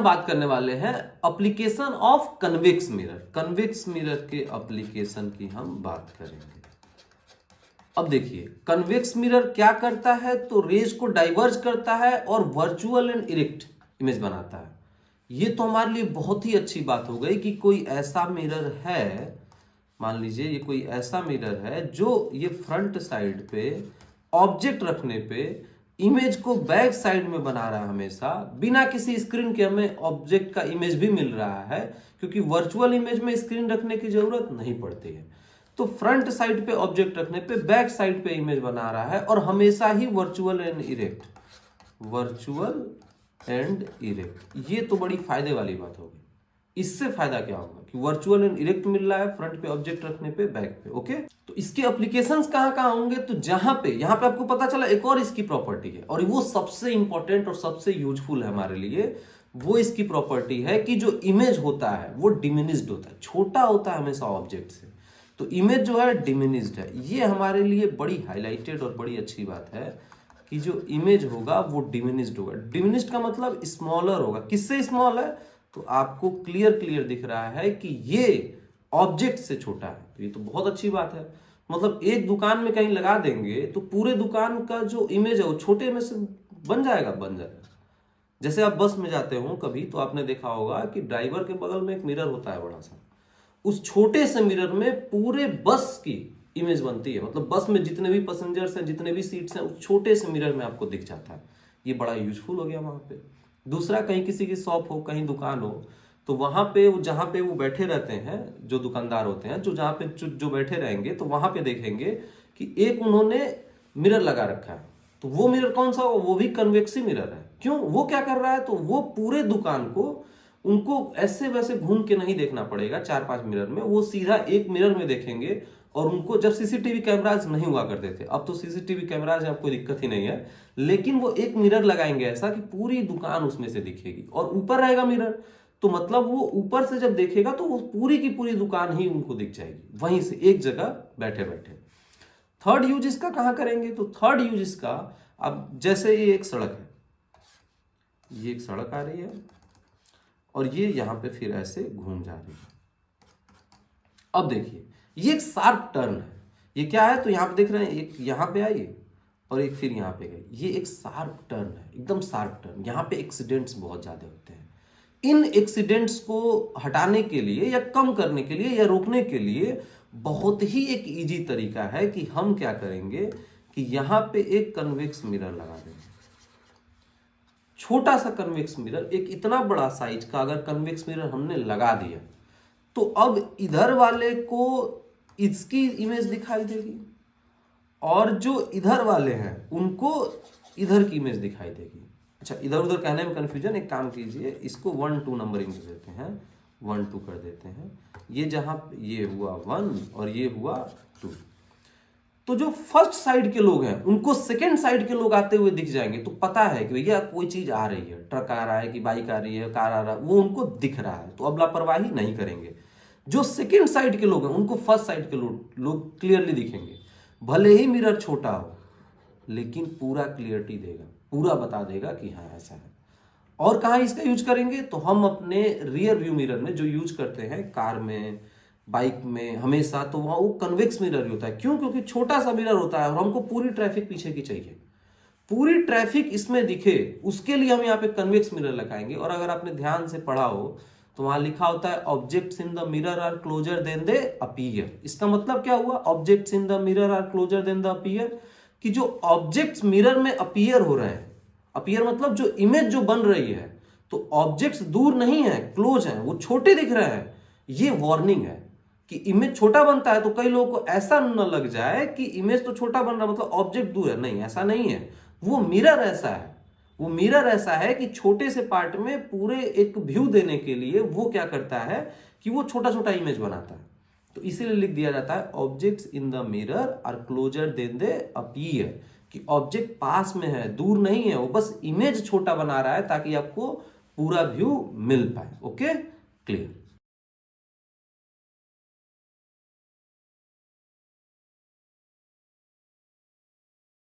बात करने वाले हैं application of convex mirror. Convex mirror के एप्लीकेशन की हम बात करेंगे। अब देखिए कन्वेक्स मिरर क्या करता है, तो रेज को डाइवर्ज करता है और वर्चुअल एंड इरेक्ट इमेज बनाता है। ये तो हमारे लिए बहुत ही अच्छी बात हो गई कि कोई ऐसा मिरर है, मान लीजिए ये कोई ऐसा मिरर है जो ये फ्रंट साइड पे ऑब्जेक्ट रखने पे इमेज को बैक साइड में बना रहा है हमेशा, बिना किसी स्क्रीन के हमें ऑब्जेक्ट का इमेज भी मिल रहा है, क्योंकि वर्चुअल इमेज में स्क्रीन रखने की जरूरत नहीं पड़ती है। तो फ्रंट साइड पे ऑब्जेक्ट रखने पे बैक साइड पे इमेज बना रहा है और हमेशा ही virtual and erect, virtual and erect. ये तो बड़ी फायदे वाली बात होगी। इससे फायदा क्या होगा कि वर्चुअल एंड इरेक्ट मिल रहा है फ्रंट पे ऑब्जेक्ट रखने पे, बैक पे। ओके, तो इसके एप्लीकेशंस कहां कहां होंगे, तो यहां पे आपको पता चला एक और इसकी प्रॉपर्टी है, और वो सबसे इंपॉर्टेंट और सबसे यूजफुल है हमारे लिए। वो इसकी प्रॉपर्टी है कि जो इमेज होता है वो डिमिनिश्ड होता है, छोटा होता है हमेशा ऑब्जेक्ट से। तो इमेज जो है डिमिनिश्ड है। ये हमारे लिए बड़ी हाईलाइटेड और बड़ी अच्छी बात है कि जो इमेज होगा वो डिमिनिश्ड होगा। डिमिनिश्ड का मतलब स्मॉलर होगा। किससे स्मॉल है, तो आपको क्लियर दिख रहा है कि ये ऑब्जेक्ट से छोटा है। तो ये तो बहुत अच्छी बात है। मतलब एक दुकान में कहीं लगा देंगे तो पूरे दुकान का जो इमेज है वो छोटे में से बन जाएगा। जैसे आप बस में जाते हो कभी, तो आपने देखा होगा कि ड्राइवर के बगल में एक मिरर होता है बड़ा सा। उस छोटे से मिरर में पूरे बस की इमेज बनती है। मतलब बस में जितने भी पैसेंजर्स हैं, जितने भी सीट्स हैं, उस छोटे से मिरर में आपको दिख जाता है। ये बड़ा यूजफुल हो गया वहां पे। दूसरा, कहीं किसी की शॉप हो, कहीं दुकान हो, तो वहां पे जहां पे वो बैठे रहते हैं, जो दुकानदार होते हैं, जो जहां पे जो बैठे रहेंगे, तो वहां पे देखेंगे कि एक उन्होंने मिरर लगा रखा है। तो वो मिरर कौन सा हो, वो भी कन्वेक्सी मिरर है। क्यों, वो क्या कर रहा है, तो वो पूरे दुकान को उनको ऐसे वैसे घूम के नहीं देखना पड़ेगा 4-5 मिरर में, वो सीधा एक मिरर में देखेंगे। और उनको, जब सीसीटीवी कैमराज नहीं हुआ करते थे, अब तो सीसीटीवी कैमराज है, अब कोई दिक्कत ही नहीं है, लेकिन वो एक मिरर लगाएंगे ऐसा कि पूरी दुकान उसमें से दिखेगी, और ऊपर रहेगा मिरर। तो मतलब वो ऊपर से जब देखेगा तो वो पूरी की पूरी दुकान ही उनको दिख जाएगी, वहीं से एक जगह बैठे बैठे। थर्ड यूज इसका कहां करेंगे, तो थर्ड यूज इसका, अब जैसे ये एक सड़क है, ये एक सड़क आ रही है और ये यहां पे फिर ऐसे घूम जा रही है। अब देखिए ये एक शार्प टर्न है। ये क्या है, तो यहां पे देख रहे हैं, एक यहां पे आई और एक फिर यहां पे गई। ये एक शार्प टर्न है, एकदम शार्प टर्न। यहां पे एक्सीडेंट्स बहुत ज्यादा होते हैं। इन एक्सीडेंट्स को हटाने के लिए या कम करने के लिए या रोकने के लिए बहुत ही एक इजी तरीका है कि हम क्या करेंगे कि यहां पे एक कन्वेक्स मिरर लगा देंगे। छोटा सा कन्वेक्स मिरर, एक इतना बड़ा साइज का अगर कन्वेक्स मिरर हमने लगा दिया, तो अब इधर वाले को इसकी इमेज दिखाई देगी और जो इधर वाले हैं उनको इधर की इमेज दिखाई देगी। अच्छा, इधर उधर कहने में कंफ्यूजन, एक काम कीजिए, इसको 1-2 नंबरिंग दे देते हैं, 1-2 कर देते हैं। ये जहां ये हुआ 1 और ये हुआ 2, तो जो फर्स्ट साइड के लोग हैं उनको सेकंड साइड के लोग आते हुए दिख जाएंगे। तो पता है कि भैया कोई चीज आ रही है, ट्रक आ रहा है कि बाइक आ रही है, कार आ रहा है, वो उनको दिख रहा है, तो अब लापरवाही नहीं करेंगे। जो सेकंड साइड के लोग हैं उनको फर्स्ट साइड के लोग क्लियरली दिखेंगे। भले ही मिरर छोटा हो, लेकिन पूरा क्लियरिटी देगा, पूरा बता देगा कि हाँ ऐसा है। और कहाँ इसका यूज करेंगे, तो हम अपने रियर व्यू मिरर में जो यूज करते हैं कार में, बाइक में हमेशा, तो वहां वो कन्वेक्स मिरर ही होता है। क्यों, क्योंकि छोटा सा मिरर होता है और हमको पूरी ट्रैफिक पीछे की चाहिए, पूरी ट्रैफिक इसमें दिखे, उसके लिए हम यहाँ पे कन्वेक्स मिरर लगाएंगे। और अगर आपने ध्यान से पढ़ा हो तो वहां लिखा होता है objects in the mirror are closer than they appear. इसका मतलब क्या हुआ, objects in the mirror are closer than they appear, कि जो ऑब्जेक्ट्स मिरर में अपीयर हो रहे हैं, अपीयर मतलब जो इमेज जो बन रही है, तो ऑब्जेक्ट्स दूर नहीं है, क्लोज हैं, वो छोटे दिख रहे हैं। ये वार्निंग है कि इमेज छोटा बनता है तो कई लोगों को ऐसा न लग जाए कि इमेज तो छोटा बन रहा मतलब ऑब्जेक्ट दूर है। नहीं, ऐसा नहीं है। वो मिरर ऐसा है, वो मिरर ऐसा है कि छोटे से पार्ट में पूरे एक व्यू देने के लिए वो क्या करता है कि वो छोटा छोटा इमेज बनाता है। तो इसीलिए लिख दिया जाता है objects in the mirror are closer than they appear, कि ऑब्जेक्ट पास में है, दूर नहीं है, वो बस इमेज छोटा बना रहा है ताकि आपको पूरा व्यू मिल पाए। Okay, clear.